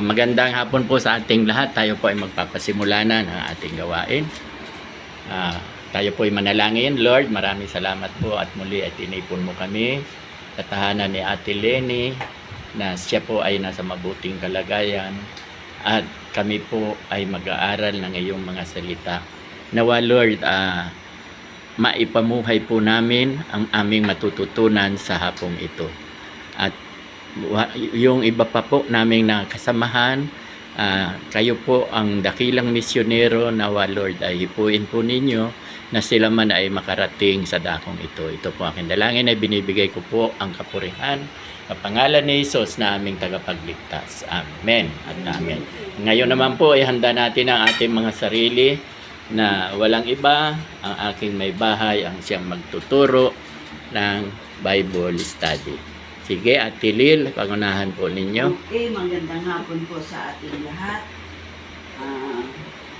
Magandang hapon po sa ating lahat. Tayo po ay magpapasimula na ng ating gawain. Tayo po ay manalangin. Lord, maraming salamat po at muli ay tinipon mo kami sa tahanan ni Ate Lenny na siya po ay nasa mabuting kalagayan at kami po ay mag-aaral ng iyong mga salita. Nawa Lord, maipamuhay po namin ang aming matututunan sa hapong ito. At yung iba pa po naming nakasamahan, kayo po ang dakilang misyonero, nawa Lord ay hipuin po ninyo na sila man ay makarating sa dakong ito. Ito po aking dalangin ay binibigay ko po ang kapurihan sa pangalan ni Jesus na aming tagapagligtas. Amen at amen. Ngayon naman po ay handa natin ang ating mga sarili na walang iba, ang aking may bahay ang siyang magtuturo ng Bible study. Sige, Ate Lil, pangunahan po ninyo. Okay, magandang hapon po sa ating lahat.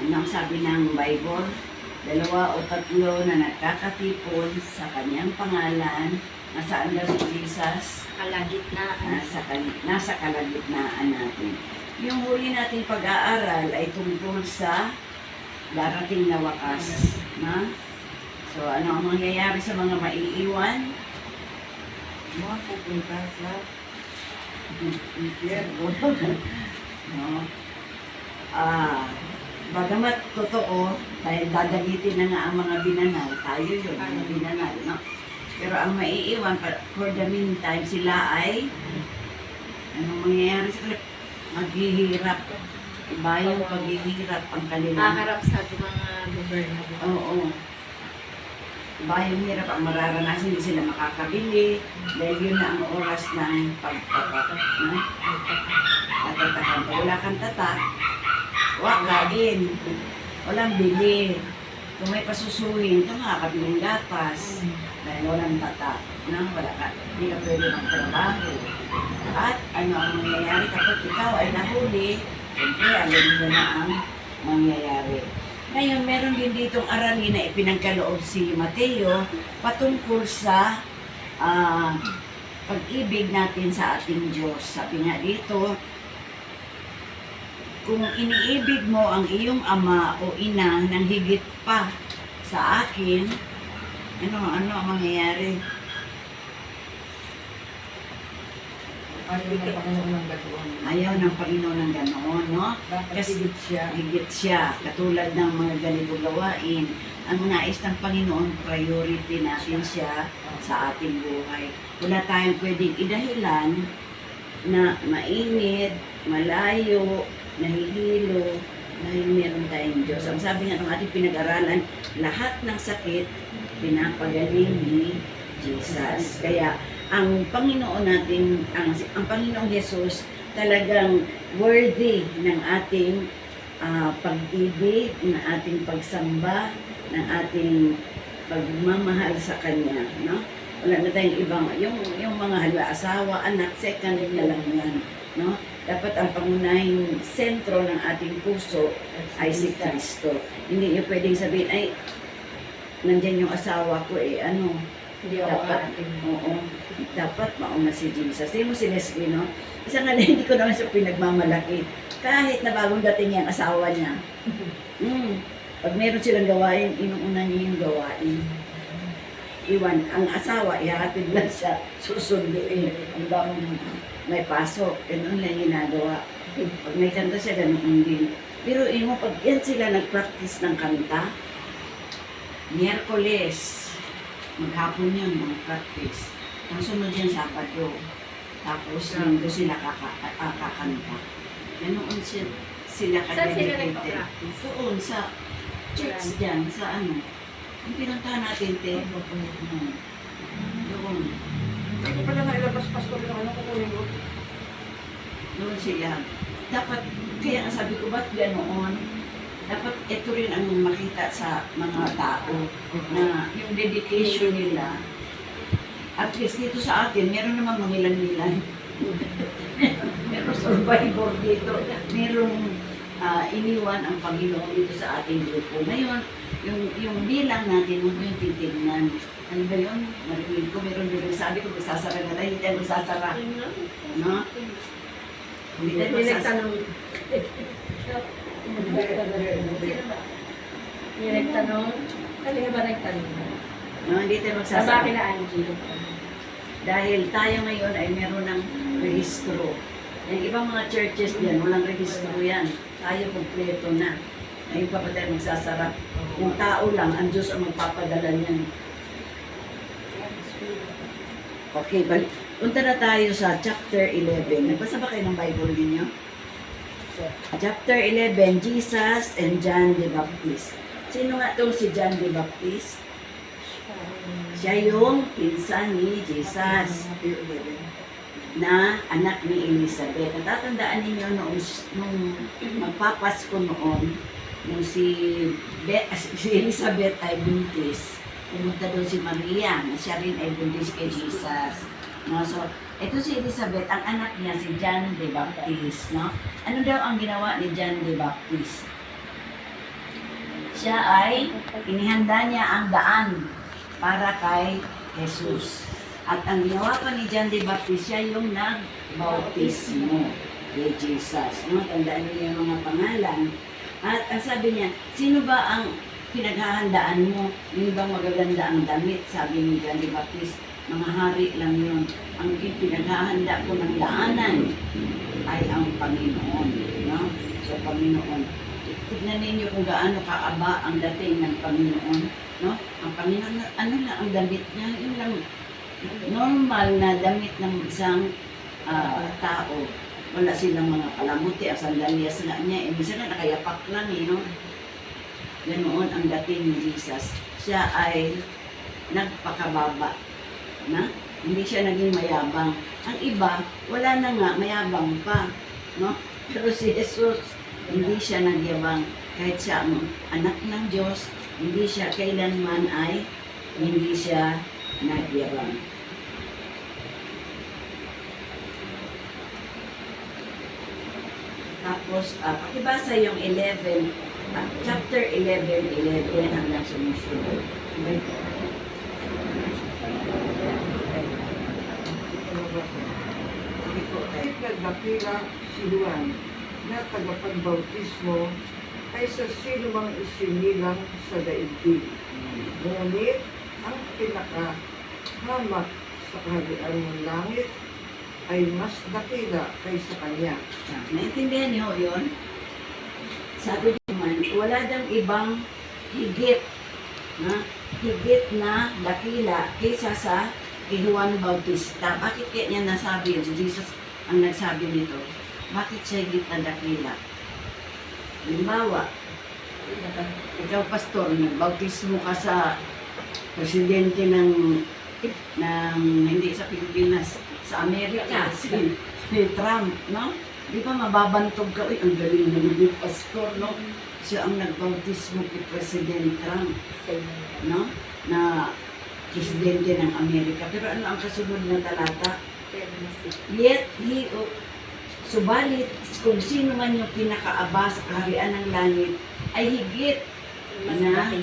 Ano ang sabi ng Bible? 2 o 3 na nagkakatipon sa kanyang pangalan. Nasaan daw si Jesus? Kalagitnaan. Nasa kalagitnaan natin. Yung huli nating pag-aaral ay tungkol sa darating na wakas. Na? So, ano ang mangyayari sa mga maiiwan? Mga pupunta sa impyerno. No? Bagamat totoo, dahil dadagitin na nga ang mga binanal, tayo yun, mga binanal, no? Pero ang maiiwan, for the meantime, sila ay, anong mangyayari sila? Maghihirap. Iba yung paghihirap ang kanilang. Haharap sa mga gobernador. Oo. Bayang hirap ang mararanasan, hindi sila makakabili dahil yun na ang oras ng pagtatak. Tatatakan pa. Wala kang tatak, wakain. Walang bili. Kung may pasusuhin, ito makakabiling gatas. Dahil walang tatak. Wala ka. Hindi ka pwede magtrabaho. At ano ang mangyayari kapag ikaw ay nahuli, siyempre alam mo na ang mangyayari. Ngayon, meron din ditong aralin na ipinagkaloob si Mateo patungkol sa pag-ibig natin sa ating Diyos. Sabi nga dito, kung iniibig mo ang iyong ama o ina nang higit pa sa akin, ano ang mangyayari? Ayaw ng Panginoon ng ganoon, no? Kasi higit siya. Katulad ng mga ganito gawain. Ang nais ng Panginoon, priority natin siya sa ating buhay. Wala tayong pwedeng idahilan na mainit, malayo, nahihilo, dahil meron tayong Diyos. Ang sabi nga ng ating pinag-aralan, lahat ng sakit, pinapagaling ni Jesus. Kaya, ang Panginoon natin, ang Panginoong Jesus talagang worthy ng ating pag-ibig, ng ating pagsamba, ng ating pagmamahal sa Kanya, no? Wala na tayong ibang, yung mga asawa, anak, second na lang yan, no? Dapat ang pangunahing sentro ng ating puso ay si Kristo. Hindi niyo pwedeng sabihin, ay, nandyan yung asawa ko, dapat mauna si Jesus. Hindi mo si Leslie, no? Isa nga na hindi ko naman siya pinagmamalaki. Kahit na bagong dating yung asawa niya. Pag meron silang gawain, inuuna niya yung gawain. Iwan, ang asawa, ihatid lang siya, susunduin. Ang bang may pasok, ganun lang ginagawa. Pag may kanta siya, ganun din. Pero mo, pag yan sila nag-practice ng kanta, Miyerkules, maghapon yun, mag-practice. Ang sunod yan, Sabado. Tapos, Linggo sila kakanta. Ganoon sila Saan sila nagpa-practice? Doon, sa church dyan, sa ano. Yung pinuntahan natin, doon. Hindi pala nailabas-pas ko rin ang kukunin ko. Doon sila. Dapat, kaya ang sabi ko, ba't ganoon? Dapat ito rin ang makita sa mga tao na yung dedication nila. At least dito sa atin, meron naman mangilan-ngilan. Meron survivor dito. Merong iniwan ang Panginoon dito sa ating grupo. Ngayon, yung bilang natin, huwag yung titignan. Ano ba yun? Narinig ko, meron din sabi ko, magsasara na tayo, hindi tayo magsasara. No? Hindi tayo May magsasara. nagtanong. May nagtanong. Kanina ba nagtanong? No, hindi tayo Sa magsasara. bakit na Angie? Dahil tayo ngayon ay meron ng rehistro. Yung ibang mga churches diyan, walang rehistro yan. Tayo kompleto na. Ngayon pa tayo magsasara. Kung tao lang, ang Diyos ang magpapadala niyan. Okay, balik. Punta na tayo sa chapter 11. Nagbasa ba kayo ng Bible ninyo? Chapter 11, Jesus and John the Baptist. Sino nga itong si John the Baptist? Siya yung pinsan ni Jesus na anak ni Elizabeth. Natatandaan ninyo nung magpapasko noon, nung si Elizabeth ay buntis, pumunta doon si Maria, na siya rin ay buntis kay Jesus. No? So, ito si Elizabeth, ang anak niya si John the Baptist. No? Ano daw ang ginawa ni John the Baptist? Siya ay inihanda niya ang daan para kay Jesus. At ang ginawa pa ni John the Baptist, siya yung nagbautismo kay Jesus. No? Tandaan niyo yung mga pangalan. At ang sabi niya, sino ba ang pinaghahandaan mo? Yung bang magaganda ang damit? Sabi ni John the Baptist, mga hari lang yun. Ang pinaghahanda ko ng daanan ay ang Panginoon. No? So, Panginoon. Tignan ninyo kung gaano kaaba ang dating ng Panginoon. No? Ang Panginoon, ano lang ang damit niya? Yun lang, normal na damit ng isang tao. Wala silang mga palamuti, ang sandalyas nga niya. Minsan na nakayapak lang, no? Ganoon ang dating ni Jesus. Siya ay nagpakababa. Na? Hindi siya naging mayabang. Ang iba, wala na nga, mayabang pa. No? Pero si Jesus, hindi siya nagyabang. Kahit siya ang anak ng Diyos, hindi siya kailanman ay hindi siya nagyabang. Tapos, pakibasa yung 11, chapter 11 hanggang sumusunod. Kahit nagdakila si Juan na tagapagbautismo ay sa sino mang isinilang sa daigdig. Ngunit ang pinakahamak sa kaharian ng langit ay mas dakila kaysa kanya. Naintindihan niyo yun? Sabi naman, wala dang ibang higit na dakila kaysa sa kay Juan Bautista. Bakit kaya niya nasabi yun? Si Jesus ang nagsabi nito. Bakit siya higit na dakila? Halimbawa, ikaw pastor, nagbautismo ka sa presidente ng hindi sa Pilipinas, sa Amerika, si Trump, no? Di ba mababantog ka, uy, ang galing naman yung pastor, no? Siya ang nagbautismo kay President Trump, no? Na presidente ng Amerika. Pero ano ang kasunod na talata? Yet, subalit, kung sino man yung pinakaaba sa kaharian ng langit, ay higit na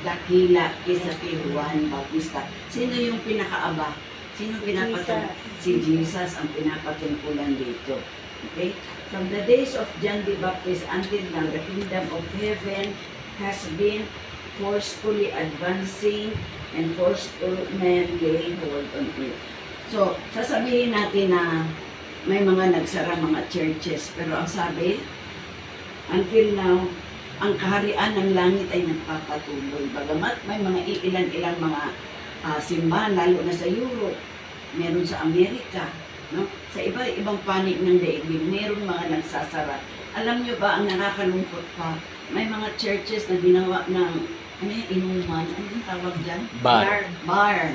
dakila kaysa kay Juan Bautista. Sino yung pinakaaba? Sino pinapatungkulan? Si Jesus ang pinapatungkulan dito. Okay? From the days of John the Baptist until now, the kingdom of heaven has been forcefully advancing and forceful men laying hold on it. So, sasabihin natin na may mga nagsara mga churches, pero ang sabi, until now, ang kaharian ng langit ay nagpapatuloy. Bagamat may mga ilan-ilang mga simbahan, lalo na sa Europe, meron sa Amerika, no? Sa iba-ibang panig ng daigdig, meron mga nagsasara. Alam nyo ba, ang nakakalungkot pa, may mga churches na ginawa ng, ano yung inuman? Ano yung tawag dyan? Bar. Bar.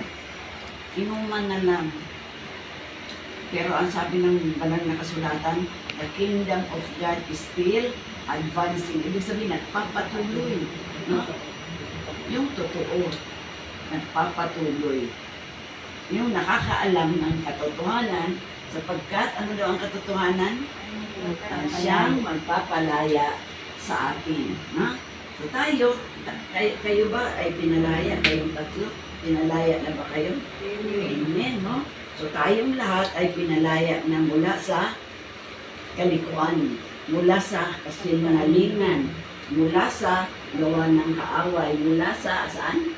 Inuman na lang. Pero ang sabi ng banal na kasulatan, the kingdom of God is still advancing. Ibig sabihin, nagpapatuloy. No? Yung totoo, nagpapatuloy. Yung nakakaalam ng katotohanan, sapagkat ano daw ang katotohanan? Siyang magpapalaya sa atin. No? So tayo, kayo ba ay pinalaya, kayong tatlo? Pinalaya na ba kayo? Amen, no? So tayong lahat ay pinalaya na mula sa kalikuan, mula sa kasinungalingan, mula sa gawa ng kaaway, mula sa saan?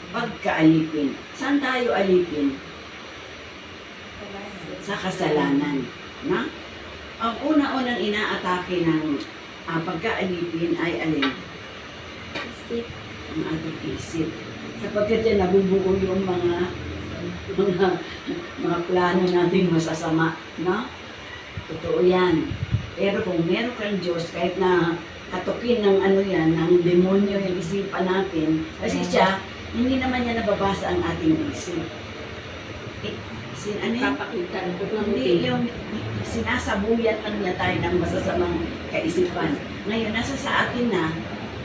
Pagkaalipin. Saan tayo alipin? Sa kasalanan. Na? Ang una-unang inaatake ng pagkaalipin ay alin? Ang ating isip. Sapagkat yan nabubuo yung mga plano natin masasama. No? Totoo yan. Pero kung meron kang Diyos, kahit na katukin ng ng demonyo yung isipan natin, kasi siya, hindi naman niya nababasa ang ating isip. Papakita ng Hindi yung sinasabuyan lang niya tayo ng masasamang kaisipan. Ngayon, nasa sa atin na,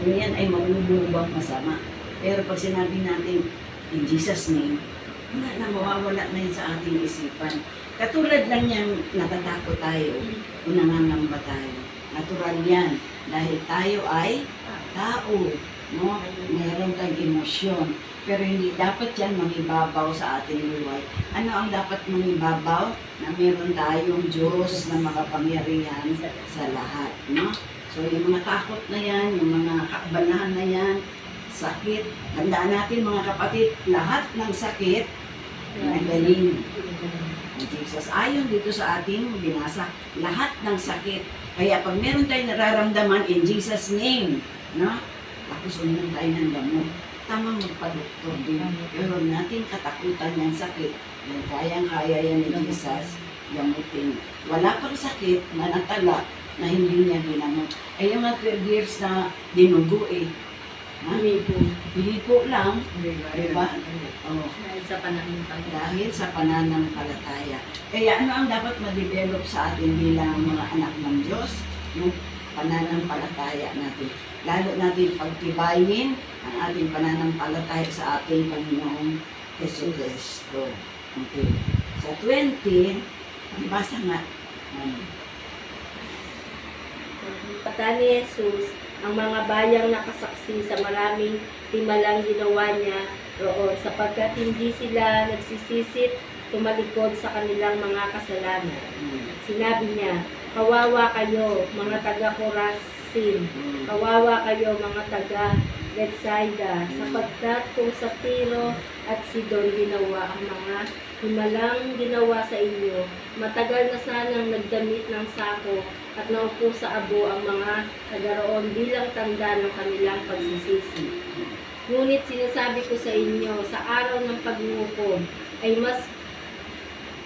kung yan ay mabububang masama. Pero pag sinabi natin, in Jesus' name, wala na, mawawala na yun sa ating isipan. Katulad lang niyang natatakot tayo o nangangamba tayo. Natural yan. Dahil tayo ay tao. No? Mayroon tayong emosyon. Pero hindi dapat yan mangibabaw sa ating buhay. Ano ang dapat mangibabaw? Na meron tayong Diyos na makapangyarihan sa lahat. No? So yung mga takot na yan, yung mga kaabalahan na yan, sakit. Tandaan natin mga kapatid, lahat ng sakit, nagaling ni Jesus. Ayon dito sa ating binasa, lahat ng sakit. Kaya pag meron tayong nararamdaman in Jesus' name, no? Tapos uminom tayo ng gamot. Tamang magpa-doktor din. Pero natin katakutan ng sakit. Yan, kayang-kaya yan ni Jesus gamutin. Wala pang sakit na natala na hindi niya ginamot. Ay yung mga 12 years na dinugo Ha? Hilipo lang. Diba? Oh. Dahil sa pananampalataya. Dahil sa pananampalataya. Kaya ano ang dapat ma-develop sa atin bilang mga anak ng Diyos? Yung pananampalataya natin. Lalo natin pagtibayin ang ating pananampalataya sa ating Panginoong Jesucristo. Okay. Sa 20, basa nga. Pata ni Jesus, ang mga bayang nakasaksi sa maraming timalang ginawa niya roon, sapagkat hindi sila nagsisisit tumalikod sa kanilang mga kasalanan. Sinabi niya, kawawa kayo, mga taga-Corazin, kawawa kayo, mga taga-Bethsaida, sapagkat kung sa Tiro at Sidon ginawa ang mga himalang ginawa sa inyo, matagal na sanang nagdamit ng sako at naupo sa abo ang mga taga-roon bilang tanda ng kanilang pagsisisi. Ngunit sinasabi ko sa inyo, sa araw ng paghuhukom ay mas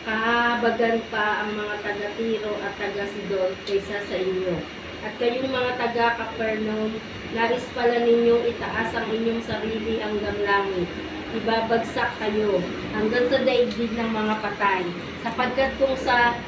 kahabagan pa ang mga taga-Tiro at taga-Sidon kaysa sa inyo. At kayong mga taga-Capernaum, nais pala ninyong itaas ang inyong sarili hanggang langit. Ibabagsak kayo hanggang sa daigdig ng mga patay. Sapagkat kung sa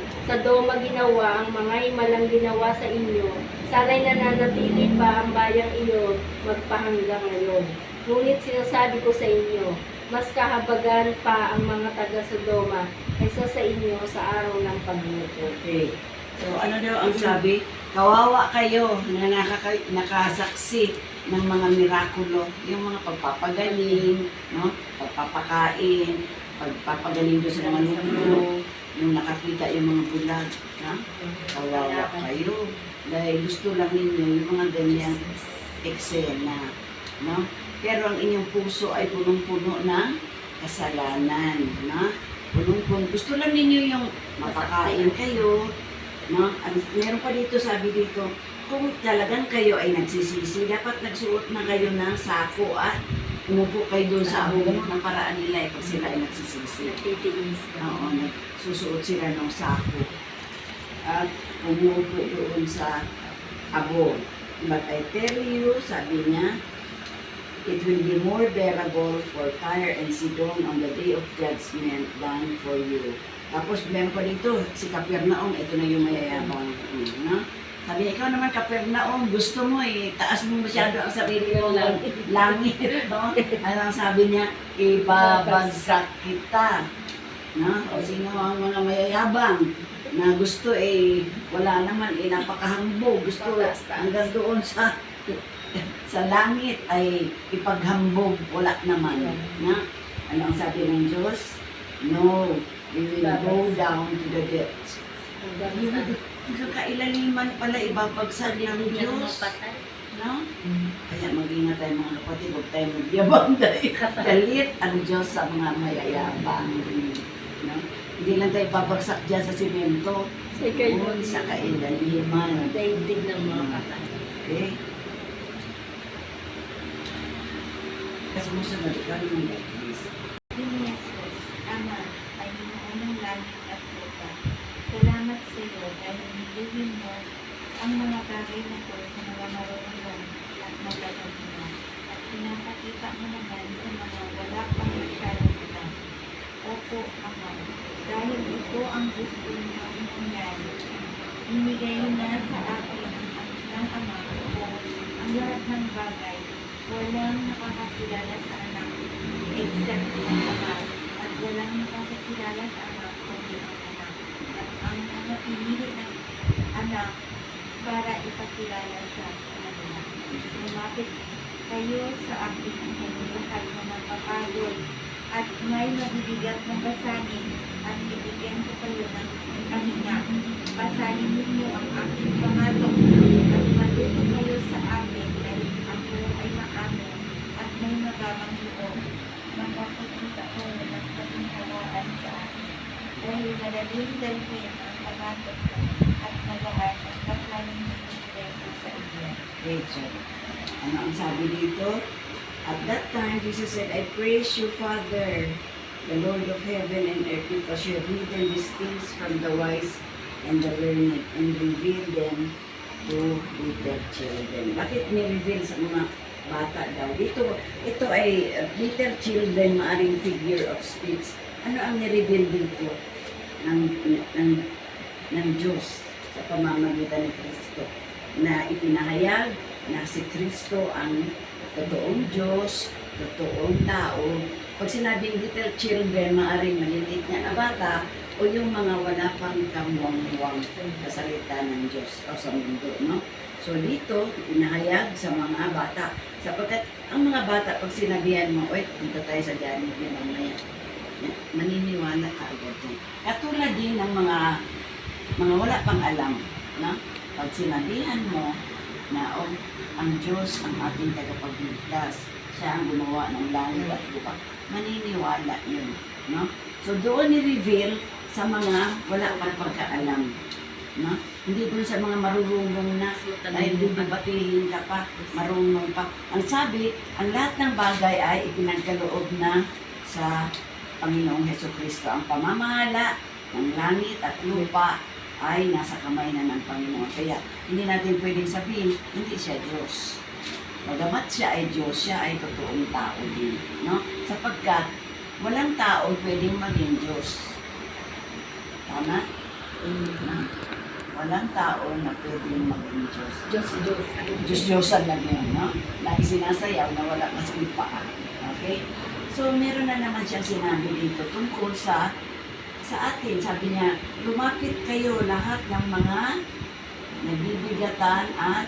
Doma ginawa ang mga himalang ginawa sa inyo, sana'y nananatili pa ang bayang iyon magpahanggang ngayon. Ngunit sinasabi ko sa inyo, mas kahabagan pa ang mga taga-Sodoma kaysa sa inyo sa araw ng paghuhukom. Okay. So ano daw ang sabi? Kawawa kayo na nakasaksi ng mga mirakulo, yung mga pagpapagaling, no? Pagpapakain, pagpapagaling doon sa mga nuno, yung nakakita yung mga bulag, na? Kawawa kayo. Dahil gusto lang ninyo yung mga ganyang eksena, no? Pero ang inyong puso ay punong-puno ng kasalanan, na? Punong-puno. Gusto lang ninyo yung mapakain kayo, no? Meron pa dito, sabi dito, kung talagang kayo ay nagsisisi, dapat nagsuot na kayo ng sako at umupo kayo doon sa abo. Ganun ang paraan nila pag sila ay nagsisisi. Nagtitiis ka. Oo, nagsusuot sila ng sako at umupo doon sa abo. But I tell you, sabi niya, it will be more bearable for Tyre and Sidon on the day of judgment than for you. Tapos meron pa dito, si Capernaum, ito na yung mayayabang. No? Sabi niya, ikaw naman Capernaum, gusto mo taas mo masyado ang sarili mo langit. No? Ano ang sabi niya, ibabagsak kita. No? O sino ang mga mayayabang na gusto wala naman, napakahambog. Gusto hanggang doon sa sa langit ay ipaghambog, wala naman. Na? Ano ang sabi ng Diyos? No, we will go down to the depths. Hanggang kailaliman pala ibabagsak ng Hindi niya Diyos. mapatay. No? Kaya mag-ingat tayo mga kapatid, huwag tayo magyabang dahil galit ang Diyos sa mga mayayabang. No? Hindi lang tayo babagsak dyan sa simento, doon sa kailaliman. Daigdig ng mga patay. Okay? Kasi musunod ka rin ng Jesus, Ama, ay Panginoong langit at lupa. Salamat sa iyo dahil nilibin mo ang mga bagay na ito sa mga marunong at magagaling at pinapakita mo naman sa mga wala pang masyadong alam. Opo, Ama, dahil ito ang gusto mo nangyari. Inigay na sa akin ng Ama ko ang lahat ng bagay. Walang nakakakilala sa anak except ang Ama, at walang nakakakilala sa anak kundi ang anak. At ang mga pinili ng anak para ipakilala siya sa kanila. Lumapit kayo sa akin ang lahat na napapagod at may mabibigat ng basanin at bibigyan ko kayo ng pahinga. Basanin ninyo ang aking pangatok at matuto kayo sa akin dahil ako ay maamin at may magamang loob. Mapapagkita ko ng kaginhawaan sa akin dahil madaling dalhin ang pangatok ko at magaan ang basanin ninyo ko sa inyo. Rachel. Ano ang sabi dito? At that time, Jesus said, I praise you, Father, the Lord of heaven and earth, because you have hidden these things from the wise and the learned and revealed them to little children. Bakit ni-reveal sa mga bata daw? Ito ay little children, maaring figure of speech. Ano ang ni-reveal dito ng Diyos sa pamamagitan ni Kristo? Na ipinahayag na si Kristo ang totoong Diyos, totoong tao. Pag sinabing little children, maaring maliliit na bata o yung mga wala pang kamuwang-muwang sa salita ng Diyos o sa mundo, no? So dito, pinahayag sa mga bata. Sapagkat ang mga bata, pag sinabihan mo, oy, punta tayo sa Janet niya mamaya, maniniwala ka agad yan. Katulad din ng mga wala pang alam, no? Pag sinabihan mo na ang Diyos ang ating tagapagligtas, siya ang gumawa ng langit at lupa, maniniwala yun. No? So doon ni-reveal sa mga wala pang pagkaalam. No? Hindi doon sa mga marurunong na, dahil bibatihin ka pa, marunong pa. Ang sabi, ang lahat ng bagay ay ipinagkaloob na sa Panginoong Hesukristo. Ang pamamahala ng langit at lupa ay nasa kamay na ng Panginoon. Kaya hindi natin pwedeng sabihin, hindi siya Diyos. Bagamat siya ay Diyos, siya ay totoong tao din. No? Sapagkat walang tao pwedeng maging Diyos. Tama? No? Walang tao na pwedeng maging Diyos. Diyos-Diyosan lang yun, no? Na isinasayaw na wala kasing paa. Okay? So, meron na naman siyang sinabi dito tungkol sa atin. Sabi niya, lumapit kayo lahat ng mga nabibigatan at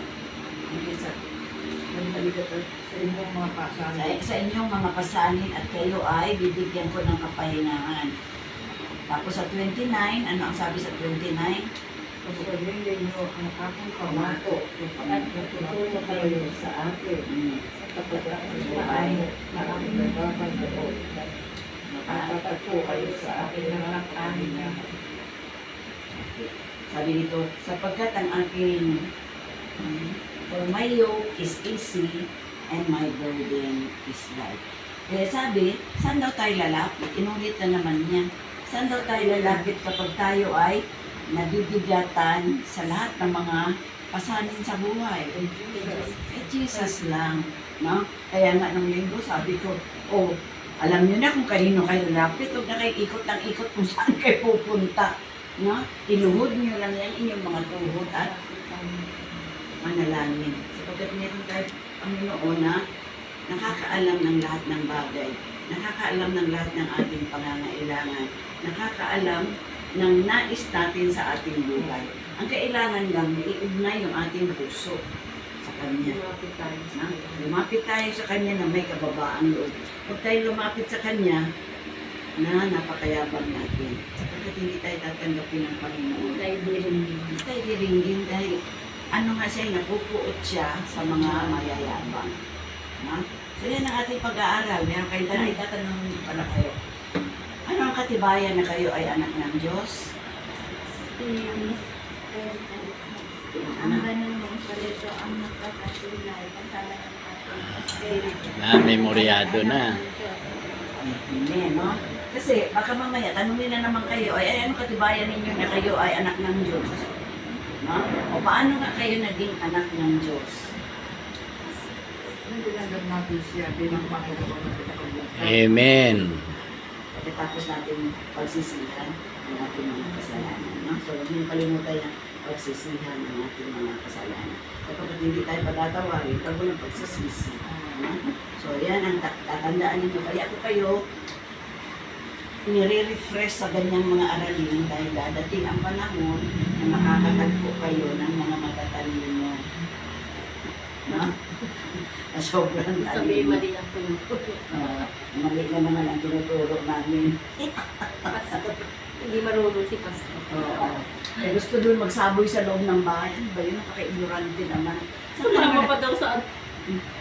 sa inyong mga pasanin. sa inyong mga pasanin at kayo ay bibigyan ko ng kapahingahan. Tapos sa 29, ano ang sabi sa 29? Pagsabihin ninyo ang aking pamato at natututo kayo sa akin. Kapag ako ay na aking nagabang loob. Nakakatapo kayo sa akin ng aking na. Sabi dito, sapagkat ang aking for my yoke is easy and my burden is light. Kaya sabi, saan daw tayo lalapit? Inulit na naman niya. Saan daw tayo lalapit kapag tayo ay nabibigatan sa lahat ng mga pasanin sa buhay? Jesus lang. No? Kaya nga nung linggo, sabi ko, alam niyo na kung kanino kayo lapit, huwag na kayo ikot ng ikot kung saan kayo pupunta. No? Iluhod niyo lang yan inyong mga tuhod at manalangin. Sapagkat meron tayo Panginoon na nakakaalam ng lahat ng bagay, nakakaalam ng lahat ng ating pangangailangan, nakakaalam ng nais natin sa ating buhay. Ang kailangan lang, iugnay yung ating puso sa Kanya. Lumapit tayo sa Na, Kanya. lumapit tayo sa Kanya na may kababaang loob. Huwag tayo lumapit sa Kanya na napakayabang natin. Sapagkat hindi tayo tatanggapin ng Panginoon. Tayo din. Hindi tayo diringgin dahil ano nga siya, napupuot siya sa mga mayayabang. Na? So yan ang ating pag-aaral. Meron kayo tanong, itatanong pala kayo. Ano ang katibayan na kayo ay anak ng Diyos? Ang ganun mong salito ang magkakatulad kasama ng ating espiritu. Memoryado na. Hindi, no? Kasi baka mamaya, tanungin na naman kayo, ay ano katibayan ninyo na kayo ay anak ng Diyos? No? O paano nga kayo naging anak ng Diyos? Nung tinanggap natin siya bilang Panginoon at Tagapagligtas. Amen. Pagkatapos natin pagsisihan ng ating mga kasalanan. No? So, huwag niyo kalimutan yung pagsisihan ng ating mga kasalanan. Kapag hindi tayo pagtatawarin, pag walang pagsisisi. No? So, yan ang tatandaan ninyo. Kaya ako kayo, nire-refresh sa ganyang mga aralin dahil dadating ang panahon na makakatagpo kayo ng mga matatalino. No? Na sobrang Sabi talino. mali ang tungkol. Mali na naman ang tinuturo namin. Pastor. Hindi marunong si Pastor. Oo. Eh, gusto doon magsaboy sa loob ng bahay. Ano ba yun? Nakaka-ignorante naman. Sumama pa daw sa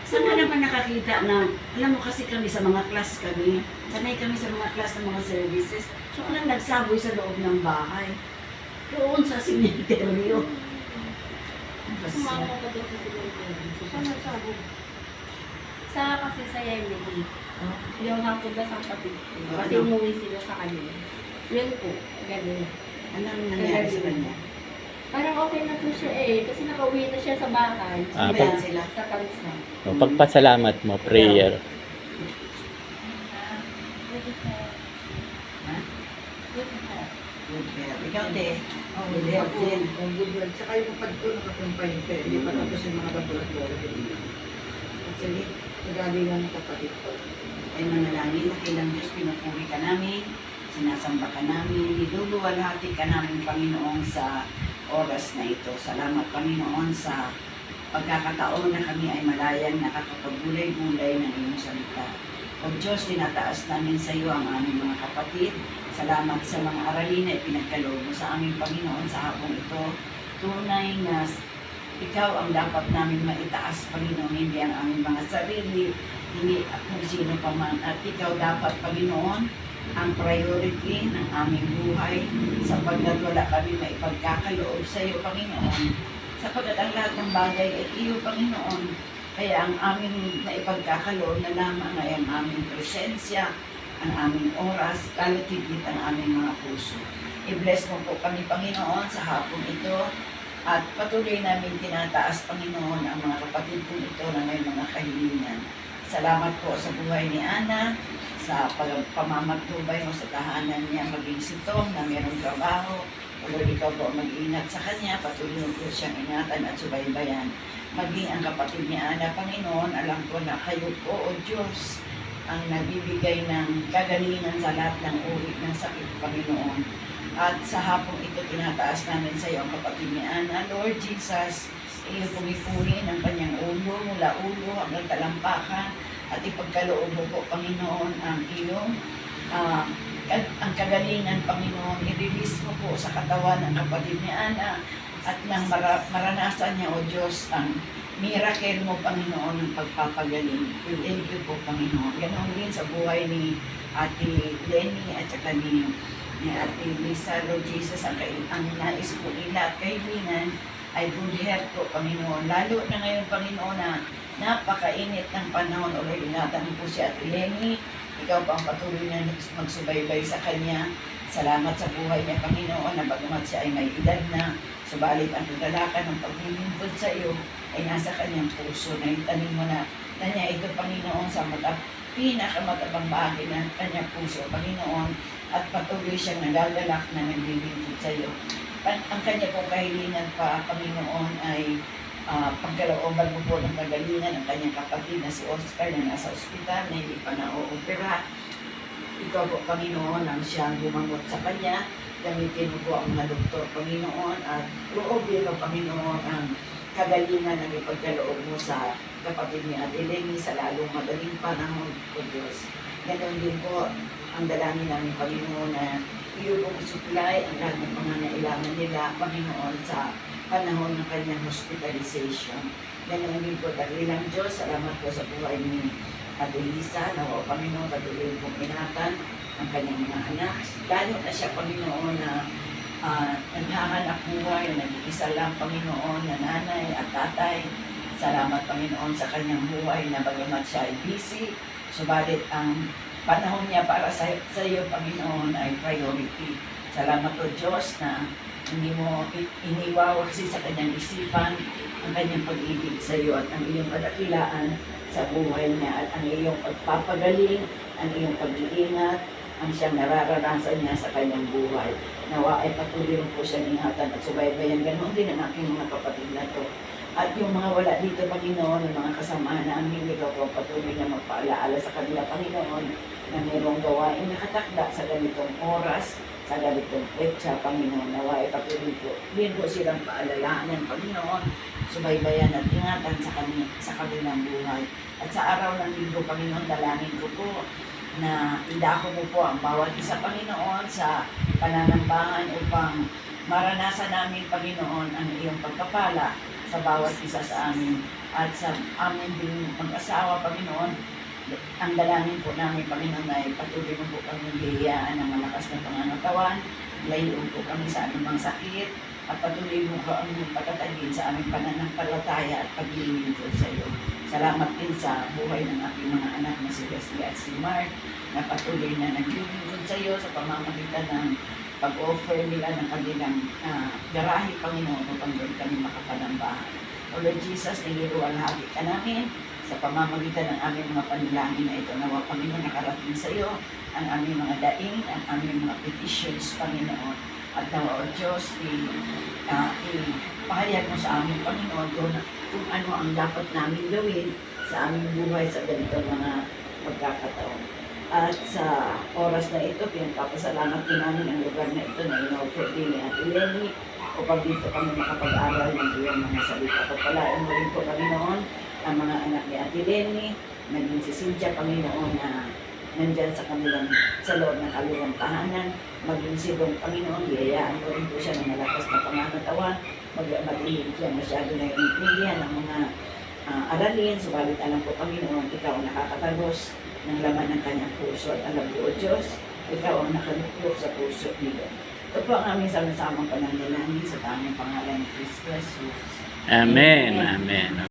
Saan ka naman nakakita na, alam mo kasi kami sa mga class kami, sanay kami sa mga class ng mga services, so walang nagsaboy sa loob ng bahay. Doon sa simenteryo. Sumama pa daw sa Pilipinas. Saan nagsabog? Sa kasi sa Yemeni, yung hapon na sa kapatid ko. Kasi Ano? umuwi sila sa kanila. Yun po, ganun. Anong nangyari sa kanya? Parang okay na po siya kasi nakauwi na siya sa bahay. Ah, Bayan sila. Sa kansa. O, pagpasalamat mo, prayer. Ha? Good health. Good health. Ikaw, de. Oh, Good health din. Ang good health. Saka yung pagtulong ako yung pahinta. Hindi pa tapos yung mga laboratory. Actually, Nagalingan ng kapatid ko. ay manalangin, kailang Diyos, pinupuri ka namin, sinasamba ka namin, niluluwalhati ka namin, Panginoon, sa oras na ito. Salamat, Panginoon, sa pagkakataon na kami ay malayang nakakapaggulay-gulay ng iyong salita. O Diyos, tinataas namin sa iyo ang aming mga kapatid. Salamat sa mga aralin na ipinagkaloob mo sa aming Panginoon sa hapong ito. Tunay na ikaw ang dapat namin maitaas, Panginoon, hindi ang aming mga sarili, hindi kung sino pa man. At ikaw dapat, Panginoon, ang priority ng aming buhay sapagkat wala kami maipagkakaloob sa iyo, Panginoon. Sapagkat ang lahat ng bagay ay iyo, Panginoon. Kaya ang aming naipagkakaloob na lamang ay ang aming presensya, ang aming oras, lalo't higit ang aming mga puso. I-bless mo po kami, Panginoon, sa hapon ito. At patuloy namin tinataas, Panginoon, ang mga kapatid kong ito na may mga kahilingan. Salamat po sa buhay ni Ana, sa pamamatubay mo sa tahanan niya, maging sitong na mayroong trabaho. Lord, ikaw po mag-ingat sa kanya, patuloy mo po siyang ingatan at subaybayan. Maging ang kapatid ni Ana, Panginoon, alam ko na kayo po, O Diyos, ang nagbibigay ng kagalingan sa lahat ng uri ng sakit, Panginoon. At sa hapong ito, tinataas namin sa iyo ang kapatid ni Ana. Lord Jesus, iyo pumipuri ng kanyang ulo, mula ulo hanggang talampakan. At ipagkaloob mo po, Panginoon, ang iyong ang kagalingan, Panginoon. I-release mo po sa katawan ng kapatid ni Ana. At nang maranasan niya, O Diyos, ang miracle mo, Panginoon, ng pagpapagaling. Thank you po, Panginoon. Ganon din sa buhay ni Ate Lenny at saka ni Ate Lisa, Lord Jesus, ang nais po nila at kaibigan ay good health po, Panginoon. Lalo na ngayon, Panginoon, na napakainit ng panahon. O Lord, ingatan po si Ate Lenny. Ikaw pa ang patuloy na magsubaybay sa kanya. Salamat sa buhay niya, Panginoon, na bagamat siya ay may edad na, subalit ang kagalakan ng paglilingkod sa iyo ay nasa kanyang puso. Naitanin mo na niya ito, Panginoon, sa pinakamatabang bahagi ng kanyang puso, Panginoon, at patuloy siyang nagagalak na naglilingkod sa iyo. Ang kanya pong kahilingan pa, Panginoon, ay pagkalooban mo po ng kagalingan ng kanyang kapatid na si Oscar na nasa ospital na hindi pa na-opera. Ikaw po, Panginoon, ang siyang bumangot sa kanya. Gamitin mo po ang mga doktor, Panginoon, at loobin mo, Panginoon, ang kagalingan ang ipagkaloob mo sa kapatid ni Ate Lenny sa lalong madaling panahon, O Diyos. Ganon din po ang dalangin namin, Panginoon, na iyo pong supply ang lahat ng pangangailangan nila, Panginoon, sa panahon ng kanyang hospitalization. Ganon din po, dakilang Diyos, salamat po sa buhay ni Ate Lisa, na Panginoon, patuloy pong ingatan ang kanyang mga anak. Lalo na siya, Panginoon, na naghahanap buhay, nag-iisa lang, Panginoon, na nanay at tatay. Salamat, Panginoon, sa kanyang buhay na bagamat siya ay busy, subalit ang panahon niya para sa iyo, Panginoon, ay priority. Salamat po, Diyos, na hindi mo iniwawasi sa kanyang isipan ang kanyang pag-ibig sa iyo at ang iyong kadakilaan sa buhay niya at ang iyong pagpapagaling, ang iyong pag-iingat, ang siyang nararanasan niya sa kanyang buhay. Nawa ay patuloy po siyang ingatan at subaybayan. Ganoon din ang aking mga kapatid na to. At yung mga wala dito, Panginoon, ng mga kasamahan namin, ikaw po patuloy na magpaalaala sa kanila, Panginoon, na mayroong gawain nakatakda sa ganitong oras, sa ganitong petsa, Panginoon. Nawa ay patuloy po. Din po silang paalalahanan, Panginoon, subaybayan at ingatan sa kanilang buhay. At sa araw ng linggo, Panginoon, dalangin ko po na idako mo po ang bawat isa, Panginoon, sa pananambangan upang maranasan namin, Panginoon, ang iyong pagpapala sa bawat isa sa amin at sa amin din mag-asawa, Panginoon. Ang dalangin po namin, Panginoon, ay patuloy mo po kami biyayaan ng malakas na pangangatawan, layuan po kami sa anumang sakit, at patuloy mo ko ang patatagin sa aming pananampalataya at paglilingkod sa iyo. Salamat din sa buhay ng aking mga anak na si Leslie at si Mark, na patuloy na naglilingkod sa iyo sa pamamagitan ng pag-offer nila ng kanilang garahe, Panginoon, upang doon kami makapanambahan. O Lord Jesus, nililuwalhati ka namin sa pamamagitan ng aming mga panalangin na ito. Nawa, Panginoon, nakarating sa iyo ang aming mga daing, ang aming mga petitions, Panginoon. At nawa, O Diyos, ipahayag mo sa amin, Panginoon, kung ano ang dapat namin gawin sa aming buhay sa ganitong mga pagkakataon. At sa oras na ito, pinagpapasalamat din namin ang lugar na ito na in-offer din ni Ate Lenny upang dito kami makapag-aral ng iyong mga salita. Pagpalain mo rin po, Panginoon, ang mga anak ni Ate Lenny, naging si Cynthia, Panginoon, na nandyan sa kanilang sa loob ng kanilang tahanan, maging si Dong, Panginoon, biyayaan mo rin po siya ng malakas na pangangatawan, maglilid siya masyado na intindihan ng mga aralin, subalit alam ko, Panginoon, ikaw ang nakakatagos ng laman ng kanyang puso at alam ko, O Diyos, ikaw ang nakaluklok sa puso nila. Ito po ang aming sama-samang pananalangin sa tamang pangalan ni Kristo Jesus. Amen. Amen.